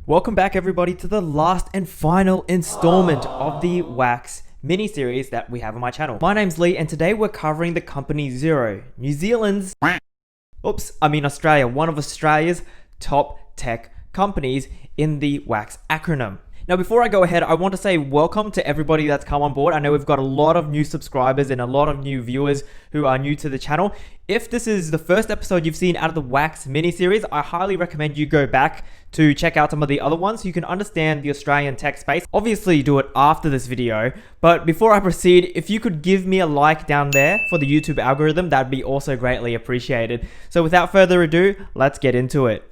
Welcome back everybody to the last and final installment of the Wax mini-series that we have on my channel. My name's Lee and today we're covering the company Xero, Australia, one of Australia's top tech companies in the Wax acronym. Now, before I go ahead, I want to say welcome to everybody that's come on board. I know we've got a lot of new subscribers and a lot of new viewers who are new to the channel. If this is the first episode you've seen out of the Wax mini-series, I highly recommend you go back to check out some of the other ones so you can understand the Australian tech space. Obviously, do it after this video, but before I proceed, if you could give me a like down there for the YouTube algorithm, that'd be also greatly appreciated. So without further ado, let's get into it.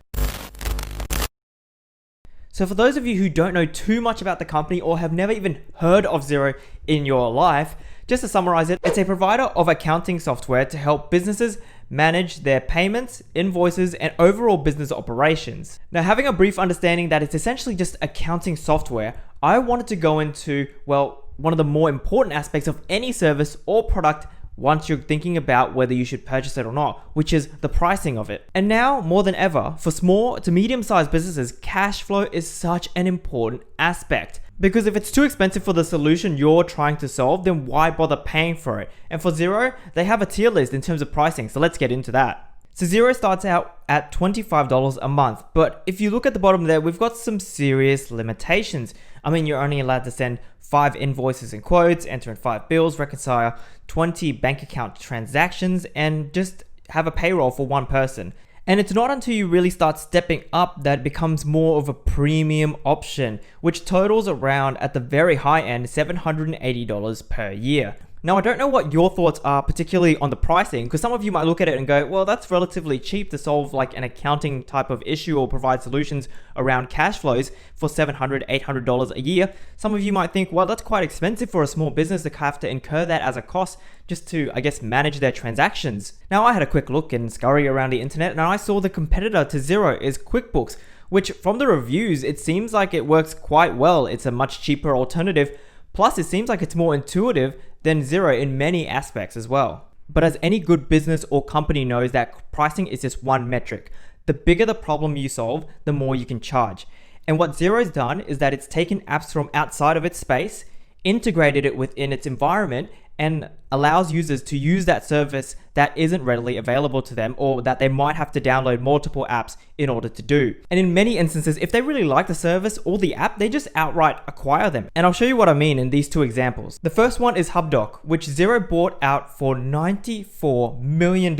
So for those of you who don't know too much about the company or have never even heard of Xero in your life, just to summarize it, it's a provider of accounting software to help businesses manage their payments, invoices, and overall business operations. Now, having a brief understanding that it's essentially just accounting software, I wanted to go into, well, one of the more important aspects of any service or product once you're thinking about whether you should purchase it or not, which is the pricing of it. And now, more than ever, for small to medium-sized businesses, cash flow is such an important aspect. Because if it's too expensive for the solution you're trying to solve, then why bother paying for it? And for Xero, they have a tier list in terms of pricing, so let's get into that. So Xero starts out at $25 a month, but if you look at the bottom there, we've got some serious limitations. I mean, you're only allowed to send 5 invoices and quotes, enter in 5 bills, reconcile 20 bank account transactions, and just have a payroll for one person. And it's not until you really start stepping up that it becomes more of a premium option, which totals around, at the very high end, $780 per year. Now, I don't know what your thoughts are, particularly on the pricing, because some of you might look at it and go, well, that's relatively cheap to solve like an accounting type of issue or provide solutions around cash flows for $700, $800 a year. Some of you might think, well, that's quite expensive for a small business to have to incur that as a cost just to, I guess, manage their transactions. Now, I had a quick look and scurry around the internet and I saw the competitor to Xero is Quickbooks, which from the reviews, it seems like it works quite well. It's a much cheaper alternative. Plus, it seems like it's more intuitive than Xero in many aspects as well. But as any good business or company knows, that pricing is just one metric. The bigger the problem you solve, the more you can charge. And what Xero's done is that it's taken apps from outside of its space, integrated it within its environment, and allows users to use that service that isn't readily available to them or that they might have to download multiple apps in order to do. And in many instances, if they really like the service or the app, they just outright acquire them. And I'll show you what I mean in these two examples. The first one is HubDoc, which Xero bought out for $94 million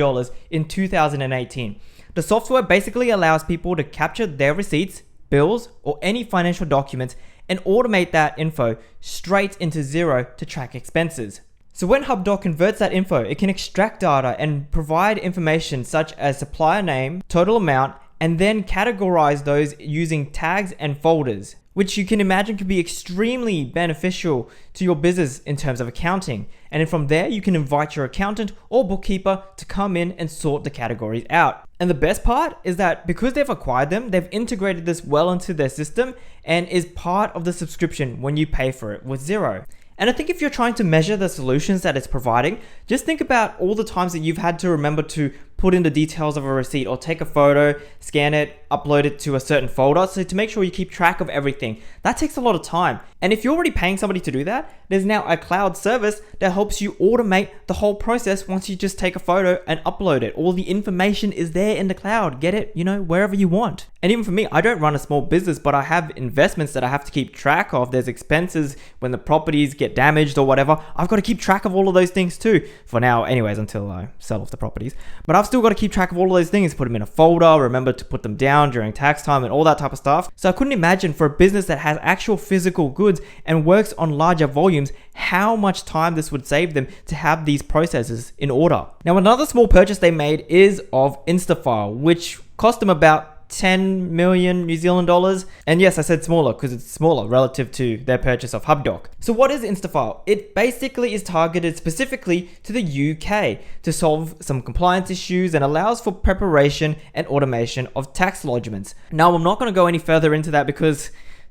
in 2018. The software basically allows people to capture their receipts, bills, or any financial documents and automate that info straight into Xero to track expenses. So when HubDoc converts that info, it can extract data and provide information such as supplier name, total amount, and then categorize those using tags and folders, which you can imagine can be extremely beneficial to your business in terms of accounting. And then from there, you can invite your accountant or bookkeeper to come in and sort the categories out. And the best part is that because they've acquired them, they've integrated this well into their system and is part of the subscription when you pay for it with Xero. And I think if you're trying to measure the solutions that it's providing, just think about all the times that you've had to remember to put in the details of a receipt or take a photo, scan it, upload it to a certain folder. So to make sure you keep track of everything, that takes a lot of time. And if you're already paying somebody to do that, there's now a cloud service that helps you automate the whole process once you just take a photo and upload it. All the information is there in the cloud. Get it, wherever you want. And even for me, I don't run a small business, but I have investments that I have to keep track of. There's expenses when the properties get damaged or whatever. I've got to keep track of all of those things too. For now, anyways, until I sell off the properties. But I've still got to keep track of all of those things, put them in a folder, remember to put them down during tax time and all that type of stuff. So I couldn't imagine for a business that has actual physical goods and works on larger volumes, how much time this would save them to have these processes in order. Now, another small purchase they made is of Instafile, which cost them about 10 million New Zealand dollars. And yes, I said smaller because it's smaller relative to their purchase of HubDoc. So what is Instafile? It basically is targeted specifically to the UK to solve some compliance issues and allows for preparation and automation of tax lodgements. Now, I'm not going to go any further into that because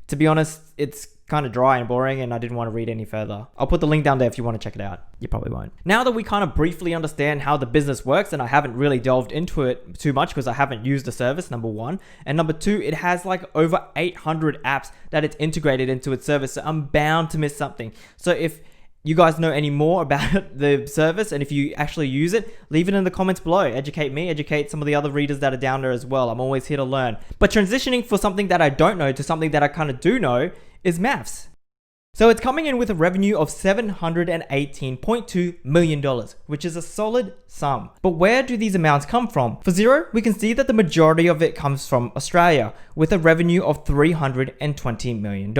To be honest, it's kind of dry and boring and I didn't want to read any further. I'll put the link down there if you want to check it out. You probably won't. Now that we kind of briefly understand how the business works, and I haven't really delved into it too much because I haven't used the service, number one. And number two, it has like over 800 apps that it's integrated into its service. So I'm bound to miss something. So if you guys know any more about the service and if you actually use it, leave it in the comments below. Educate me, educate some of the other readers that are down there as well. I'm always here to learn. But transitioning for something that I don't know to something that I kind of do know is maths. So it's coming in with a revenue of $718.2 million, which is a solid sum. But where do these amounts come from? For Xero, we can see that the majority of it comes from Australia, with a revenue of $320 million.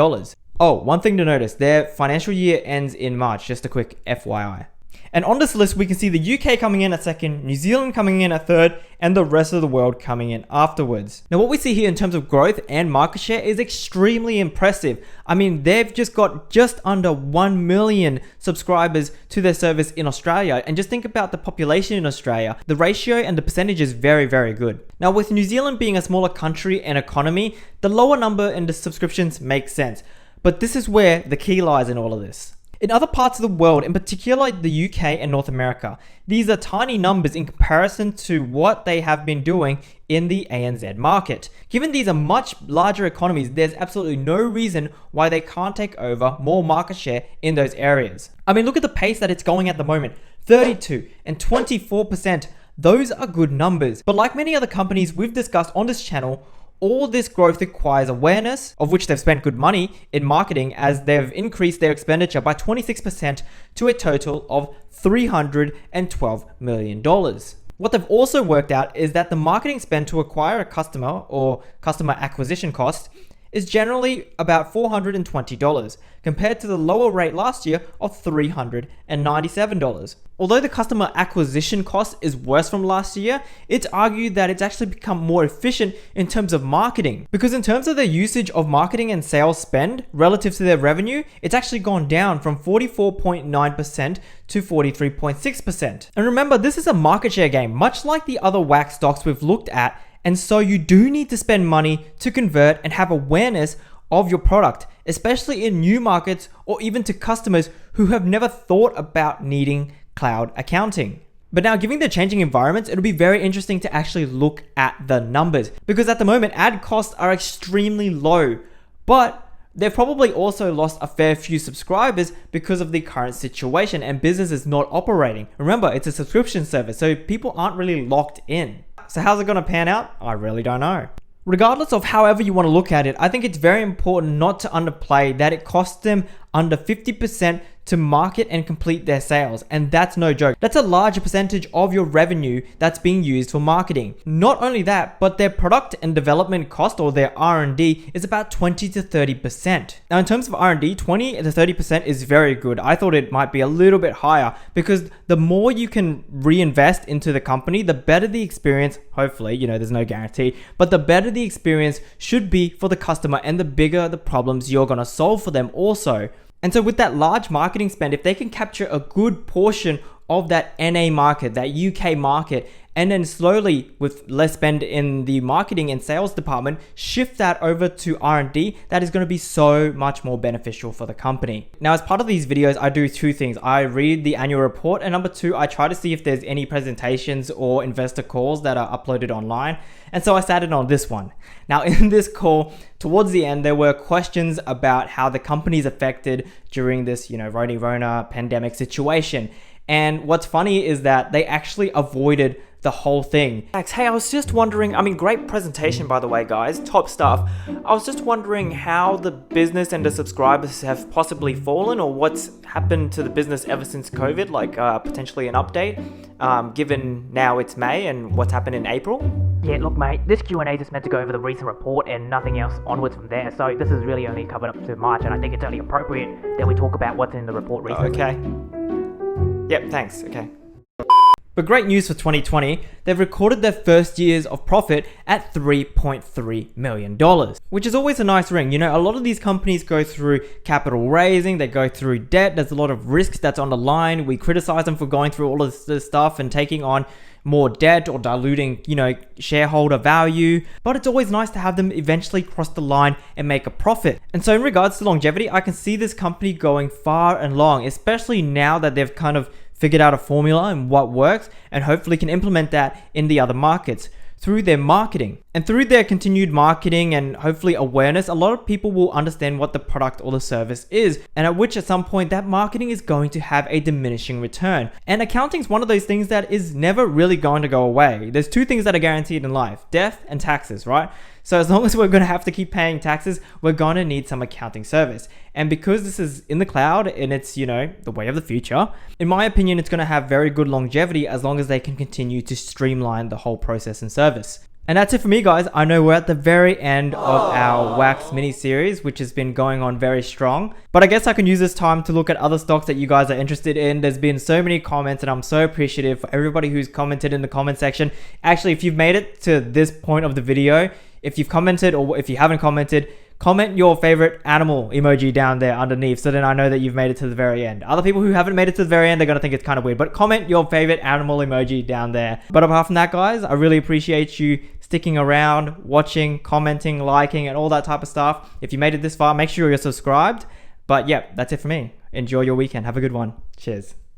Oh, one thing to notice, their financial year ends in March, just a quick FYI. And on this list, we can see the UK coming in at second, New Zealand coming in at third, and the rest of the world coming in afterwards. Now, what we see here in terms of growth and market share is extremely impressive. I mean, they've just got just under 1 million subscribers to their service in Australia. And just think about the population in Australia. The ratio and the percentage is very, very good. Now, with New Zealand being a smaller country and economy, the lower number in the subscriptions makes sense. But this is where the key lies in all of this. In other parts of the world, in particular the UK and North America, these are tiny numbers in comparison to what they have been doing in the ANZ market. Given these are much larger economies, there's absolutely no reason why they can't take over more market share in those areas. I mean, look at the pace that it's going at the moment, 32 and 24%. Those are good numbers. But like many other companies we've discussed on this channel, all this growth requires awareness, of which they've spent good money in marketing as they've increased their expenditure by 26% to a total of $312 million. What they've also worked out is that the marketing spend to acquire a customer or customer acquisition cost is generally about $420 compared to the lower rate last year of $397. Although the customer acquisition cost is worse from last year, it's argued that it's actually become more efficient in terms of marketing, because in terms of their usage of marketing and sales spend relative to their revenue, it's actually gone down from 44.9% to 43.6%. And remember, this is a market share game, much like the other WAC stocks we've looked at. And so you do need to spend money to convert and have awareness of your product, especially in new markets or even to customers who have never thought about needing cloud accounting. But now, given the changing environments, it'll be very interesting to actually look at the numbers, because at the moment ad costs are extremely low, but they've probably also lost a fair few subscribers because of the current situation and business is not operating. Remember, it's a subscription service, so people aren't really locked in. So how's it going to pan out? I really don't know. Regardless of however you want to look at it, I think it's very important not to underplay that it costs them under 50% to market and complete their sales. And that's no joke. That's a larger percentage of your revenue that's being used for marketing. Not only that, but their product and development cost, or their R&D, is about 20 to 30%. Now, in terms of R&D, 20 to 30% is very good. I thought it might be a little bit higher, because the more you can reinvest into the company, the better the experience, hopefully, there's no guarantee, but the better the experience should be for the customer and the bigger the problems you're going to solve for them also. And so with that large marketing spend, if they can capture a good portion of that NA market, that UK market, and then slowly, with less spend in the marketing and sales department, shift that over to R&D, that is going to be so much more beneficial for the company. Now, as part of these videos, I do two things. I read the annual report, and number two, I try to see if there's any presentations or investor calls that are uploaded online. And so I sat in on this one. Now, in this call, towards the end, there were questions about how the company's affected during this, Rona pandemic situation. And what's funny is that they actually avoided the whole thing. Hey, I was just wondering, great presentation, by the way, guys, top stuff. I was just wondering how the business and the subscribers have possibly fallen, or what's happened to the business ever since COVID, like potentially an update, given now it's May and what's happened in April. Yeah, look, mate, this Q&A is meant to go over the recent report and nothing else onwards from there. So this is really only covered up to March, and I think it's only appropriate that we talk about what's in the report recently. Okay. Yep, thanks. Okay. But great news for 2020, they've recorded their first years of profit at $3.3 million, which is always a nice ring. A lot of these companies go through capital raising, they go through debt, there's a lot of risks that's on the line. We criticize them for going through all of this stuff and taking on more debt or diluting, shareholder value. But it's always nice to have them eventually cross the line and make a profit. And so in regards to longevity, I can see this company going far and long, especially now that they've kind of figured out a formula and what works, and hopefully can implement that in the other markets through their marketing. And through their continued marketing and hopefully awareness, a lot of people will understand what the product or the service is, and at which at some point that marketing is going to have a diminishing return. And accounting is one of those things that is never really going to go away. There's two things that are guaranteed in life: death and taxes, right? So as long as we're going to have to keep paying taxes, we're going to need some accounting service. And because this is in the cloud and it's, the way of the future, in my opinion, it's going to have very good longevity as long as they can continue to streamline the whole process and service. And that's it for me, guys. I know we're at the very end of our Wax mini series, which has been going on very strong. But I guess I can use this time to look at other stocks that you guys are interested in. There's been so many comments, and I'm so appreciative for everybody who's commented in the comment section. Actually, if you've made it to this point of the video, if you've commented or if you haven't commented, comment your favorite animal emoji down there underneath, so then I know that you've made it to the very end. Other people who haven't made it to the very end, they're going to think it's kind of weird, but comment your favorite animal emoji down there. But apart from that, guys, I really appreciate you sticking around, watching, commenting, liking, and all that type of stuff. If you made it this far, make sure you're subscribed. But yeah, that's it for me. Enjoy your weekend. Have a good one. Cheers.